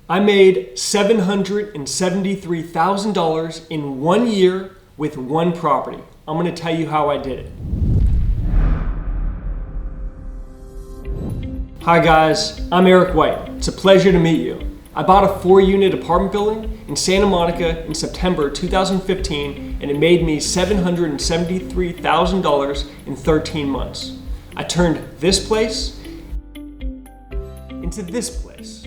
I made $773,000 in 1 year with one property. I'm gonna tell you how I did it. Hi guys, I'm Eric White. It's a pleasure to meet you. I bought a 4-unit apartment building in Santa Monica in September 2015, and it made me $773,000 in 13 months. I turned this place into this place.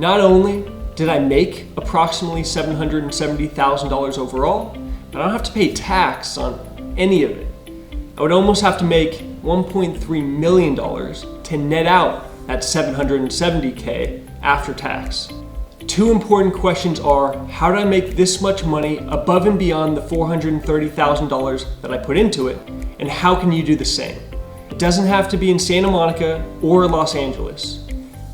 Not only did I make approximately $770,000 overall, but I don't have to pay tax on any of it. I would almost have to make $1.3 million to net out that $770K after tax. Two important questions are, how did I make this much money above and beyond the $430,000 that I put into it, and how can you do the same? It doesn't have to be in Santa Monica or Los Angeles.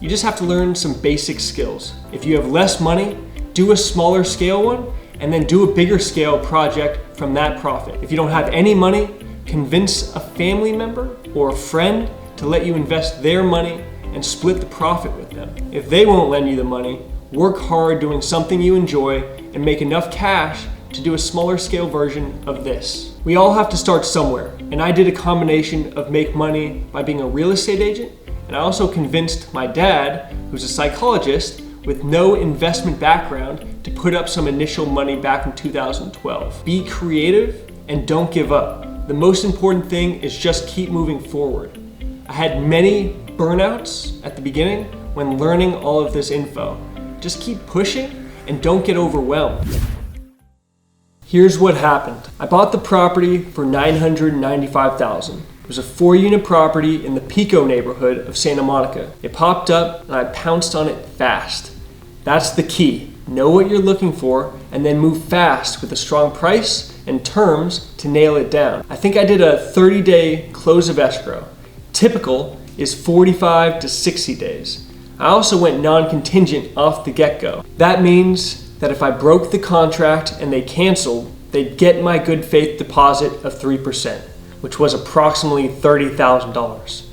You just have to learn some basic skills. If you have less money, do a smaller scale one, and then do a bigger scale project from that profit. If you don't have any money, convince a family member or a friend to let you invest their money and split the profit with them. If they won't lend you the money, work hard doing something you enjoy and make enough cash to do a smaller scale version of this. We all have to start somewhere, and I did a combination of make money by being a real estate agent, and I also convinced my dad, who's a psychologist with no investment background, to put up some initial money back in 2012. Be creative and don't give up. The most important thing is just keep moving forward. I had many burnouts at the beginning when learning all of this info. Just keep pushing and don't get overwhelmed. Here's what happened. I bought the property for $995,000. It was a 4-unit property in the Pico neighborhood of Santa Monica. It popped up and I pounced on it fast. That's the key. Know what you're looking for and then move fast with a strong price and terms to nail it down. I think I did a 30-day close of escrow. Typical is 45 to 60 days. I also went non-contingent off the get-go. That means that if I broke the contract and they canceled, they'd get my good faith deposit of 3%, which was approximately $30,000.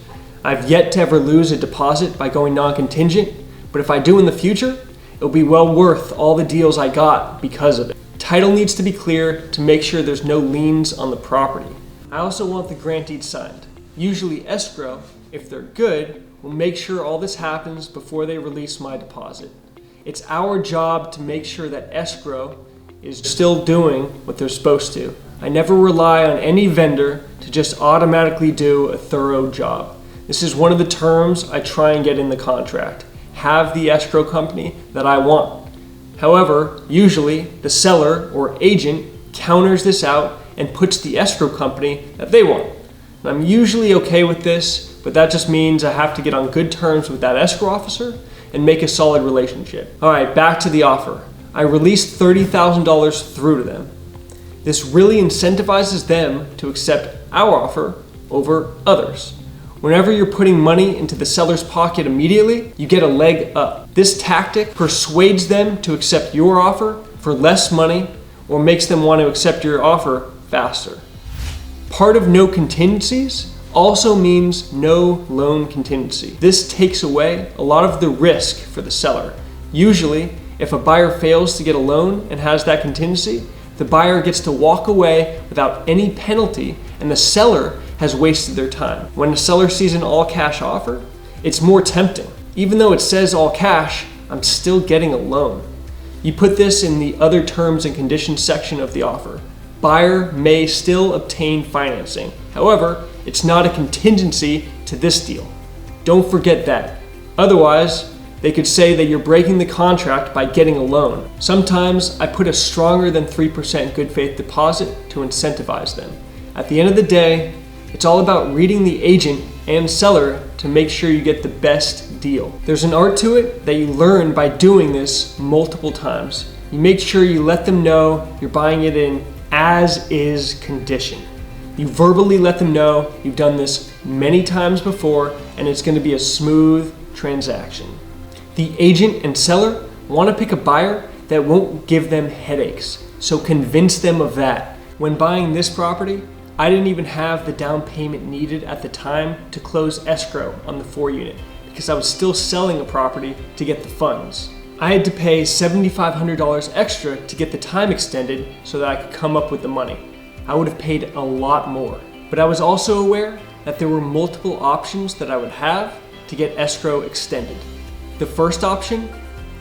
I've yet to ever lose a deposit by going non-contingent, but if I do in the future, it'll be well worth all the deals I got because of it. Title needs to be clear to make sure there's no liens on the property. I also want the grant deed signed. Usually escrow, if they're good, will make sure all this happens before they release my deposit. It's our job to make sure that escrow is still doing what they're supposed to. I never rely on any vendor to just automatically do a thorough job. This is one of the terms I try and get in the contract. Have the escrow company that I want. However, usually the seller or agent counters this out and puts the escrow company that they want. And I'm usually okay with this, but that just means I have to get on good terms with that escrow officer and make a solid relationship. All right, back to the offer. I released $30,000 through to them. This really incentivizes them to accept our offer over others. Whenever you're putting money into the seller's pocket immediately, you get a leg up. This tactic persuades them to accept your offer for less money or makes them want to accept your offer faster. Part of no contingencies also means no loan contingency. This takes away a lot of the risk for the seller. Usually, if a buyer fails to get a loan and has that contingency, the buyer gets to walk away without any penalty and the seller has wasted their time. When the seller sees an all-cash offer, it's more tempting. Even though it says all cash, I'm still getting a loan. You put this in the other terms and conditions section of the offer. Buyer may still obtain financing. However, it's not a contingency to this deal. Don't forget that. Otherwise, they could say that you're breaking the contract by getting a loan. Sometimes I put a stronger than 3% good faith deposit to incentivize them. At the end of the day, it's all about reading the agent and seller to make sure you get the best deal. There's an art to it that you learn by doing this multiple times. You make sure you let them know you're buying it in as-is condition. You verbally let them know you've done this many times before and it's going to be a smooth transaction. The agent and seller want to pick a buyer that won't give them headaches, so convince them of that. When buying this property, I didn't even have the down payment needed at the time to close escrow on the 4-unit because I was still selling a property to get the funds. I had to pay $7,500 extra to get the time extended so that I could come up with the money. I would have paid a lot more. But I was also aware that there were multiple options that I would have to get escrow extended. The first option,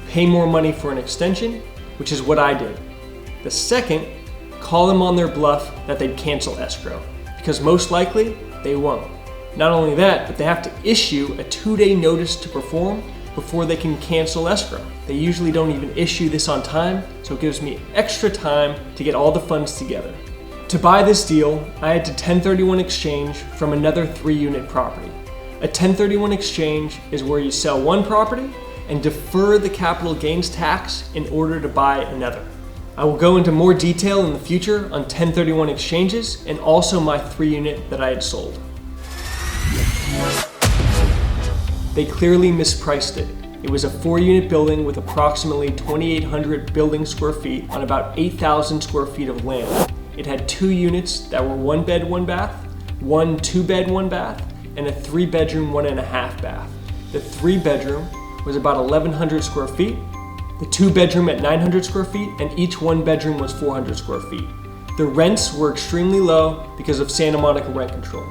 pay more money for an extension, which is what I did. The second, call them on their bluff that they'd cancel escrow, because most likely they won't. Not only that, but they have to issue a 2-day notice to perform before they can cancel escrow. They usually don't even issue this on time, so it gives me extra time to get all the funds together. To buy this deal, I had to 1031 exchange from another 3-unit property. A 1031 exchange is where you sell one property and defer the capital gains tax in order to buy another. I will go into more detail in the future on 1031 exchanges and also my 3-unit that I had sold. They clearly mispriced it. It was a 4-unit building with approximately 2,800 building square feet on about 8,000 square feet of land. It had 2 units that were 1 bed, 1 bath, 1 2-bed, 1 bath, and a 3-bedroom, 1.5 bath. The 3-bedroom was about 1,100 square feet, the 2-bedroom at 900 square feet, and each 1-bedroom was 400 square feet. The rents were extremely low because of Santa Monica rent control.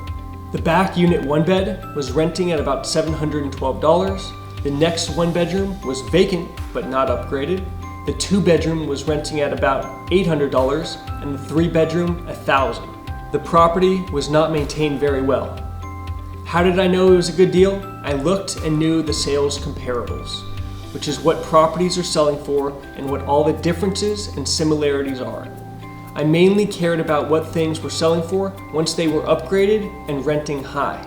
The back unit 1-bed was renting at about $712. The next 1-bedroom was vacant but not upgraded. The 2-bedroom was renting at about $800 and the 3-bedroom $1,000. The property was not maintained very well. How did I know it was a good deal? I looked and knew the sales comparables, which is what properties are selling for and what all the differences and similarities are. I mainly cared about what things were selling for once they were upgraded and renting high.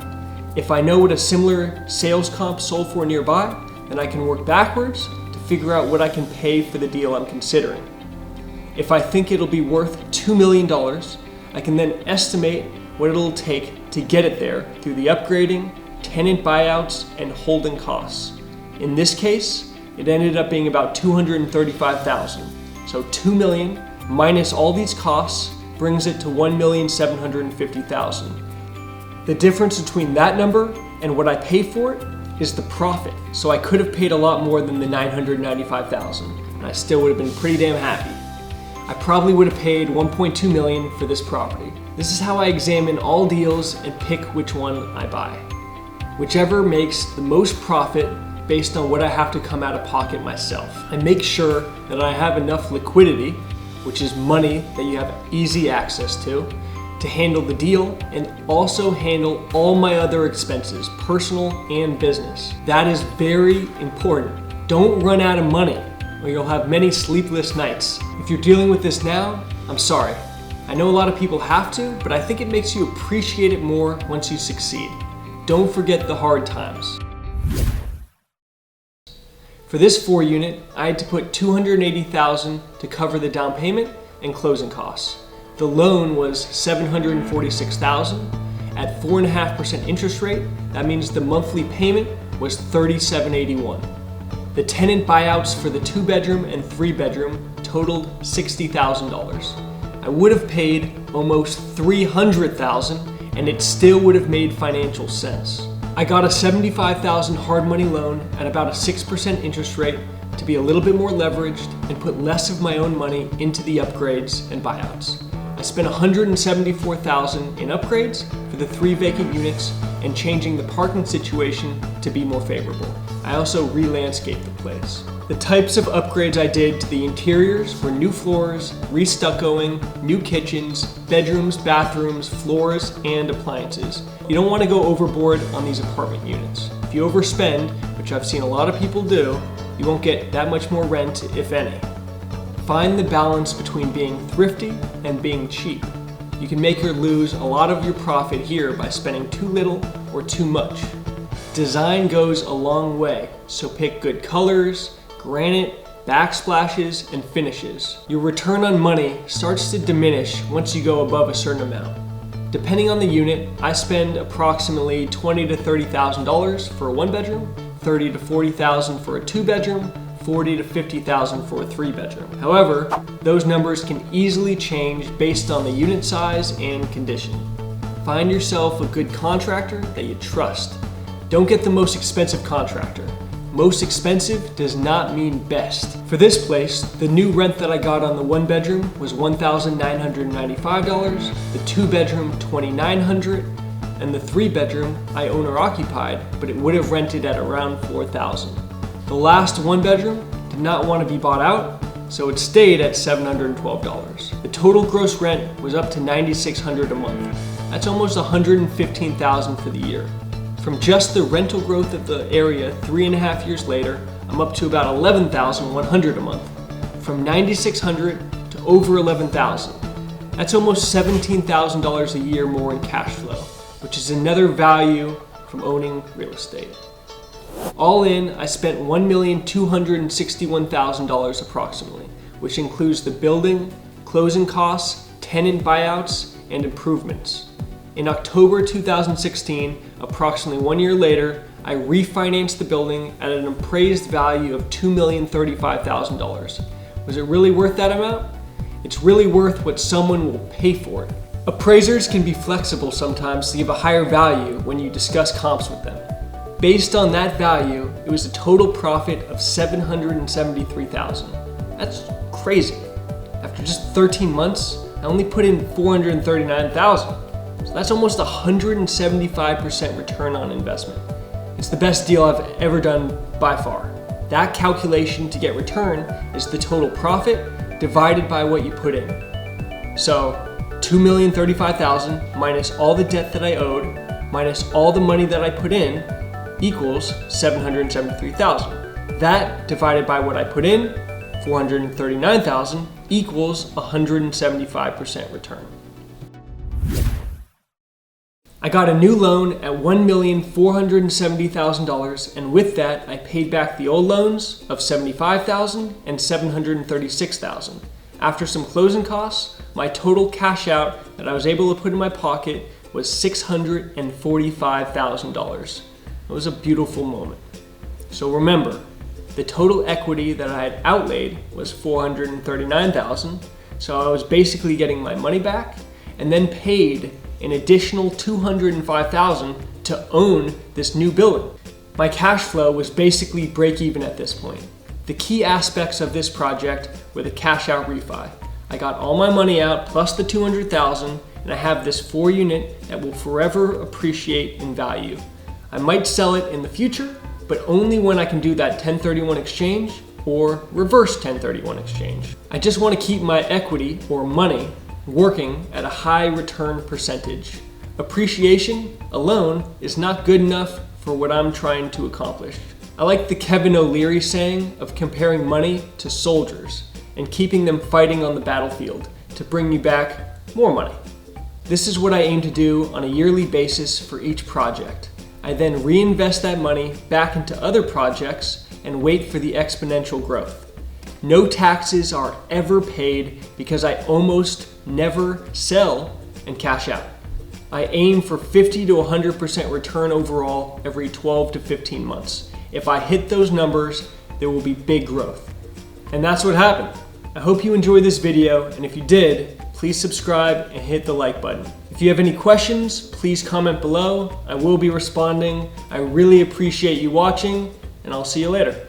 If I know what a similar sales comp sold for nearby, then I can work backwards to figure out what I can pay for the deal I'm considering. If I think it'll be worth $2 million, I can then estimate what it'll take to get it there through the upgrading, tenant buyouts, and holding costs. In this case, it ended up being about $235,000. So $2 million minus all these costs brings it to $1,750,000. The difference between that number and what I pay for it is the profit. So I could have paid a lot more than the $995,000, and I still would have been pretty damn happy. I probably would have paid $1.2 million for this property. This is how I examine all deals and pick which one I buy. Whichever makes the most profit based on what I have to come out of pocket myself. I make sure that I have enough liquidity, which is money that you have easy access to handle the deal and also handle all my other expenses, personal and business. That is very important. Don't run out of money or you'll have many sleepless nights. If you're dealing with this now, I'm sorry. I know a lot of people have to, but I think it makes you appreciate it more once you succeed. Don't forget the hard times. For this 4-unit, I had to put $280,000 to cover the down payment and closing costs. The loan was $746,000. At 4.5% interest rate, that means the monthly payment was $3781. The tenant buyouts for the 2-bedroom and 3-bedroom totaled $60,000. I would have paid almost $300,000 and it still would have made financial sense. I got a $75,000 hard money loan at about a 6% interest rate to be a little bit more leveraged and put less of my own money into the upgrades and buyouts. I spent $174,000 in upgrades for the 3 vacant units and changing the parking situation to be more favorable. I also re-landscaped the place. The types of upgrades I did to the interiors were new floors, re-stuccoing, new kitchens, bedrooms, bathrooms, floors, and appliances. You don't want to go overboard on these apartment units. If you overspend, which I've seen a lot of people do, you won't get that much more rent, if any. Find the balance between being thrifty and being cheap. You can make or lose a lot of your profit here by spending too little or too much. Design goes a long way, so pick good colors, granite, backsplashes, and finishes. Your return on money starts to diminish once you go above a certain amount. Depending on the unit, I spend approximately $20,000 to $30,000 for a 1-bedroom, $30,000 to $40,000 for a 2-bedroom, $40,000 to $50,000 for a 3-bedroom. However, those numbers can easily change based on the unit size and condition. Find yourself a good contractor that you trust. Don't get the most expensive contractor. Most expensive does not mean best. For this place, the new rent that I got on the 1 bedroom was $1,995, the 2 bedroom $2,900, and the 3 bedroom I owner occupied, but it would have rented at around $4,000. The last 1 bedroom did not want to be bought out, so it stayed at $712. The total gross rent was up to $9,600 a month. That's almost $115,000 for the year. From just the rental growth of the area 3.5 years later, I'm up to about $11,100 a month. From $9,600 to over $11,000. That's almost $17,000 a year more in cash flow, which is another value from owning real estate. All in, I spent $1,261,000 approximately, which includes the building, closing costs, tenant buyouts, and improvements. In October 2016, approximately 1 year later, I refinanced the building at an appraised value of $2,035,000. Was it really worth that amount? It's really worth what someone will pay for it. Appraisers can be flexible sometimes to give a higher value when you discuss comps with them. Based on that value, it was a total profit of $773,000. That's crazy. After just 13 months, I only put in $439,000. So that's almost 175% return on investment. It's the best deal I've ever done by far. That calculation to get return is the total profit divided by what you put in. So $2,035,000 minus all the debt that I owed, minus all the money that I put in, equals $773,000. That divided by what I put in, $439,000, equals 175% return. I got a new loan at $1,470,000, and with that, I paid back the old loans of $75,000 and $736,000. After some closing costs, my total cash out that I was able to put in my pocket was $645,000. It was a beautiful moment. So remember, the total equity that I had outlaid was $439,000, so I was basically getting my money back, and then paid an additional $205,000 to own this new building. My cash flow was basically break even at this point. The key aspects of this project were the cash out refi. I got all my money out plus the $200,000, and I have this 4 unit that will forever appreciate in value. I might sell it in the future, but only when I can do that 1031 exchange or reverse 1031 exchange. I just want to keep my equity or money working at a high return percentage. Appreciation alone is not good enough for what I'm trying to accomplish. I like the Kevin O'Leary saying of comparing money to soldiers and keeping them fighting on the battlefield to bring you back more money. This is what I aim to do on a yearly basis for each project. I then reinvest that money back into other projects and wait for the exponential growth. No taxes are ever paid because I almost never sell and cash out. I aim for 50 to 100% return overall every 12 to 15 months. If I hit those numbers, there will be big growth. And that's what happened. I hope you enjoyed this video, and if you did, please subscribe and hit the like button. If you have any questions, please comment below. I will be responding. I really appreciate you watching, and I'll see you later.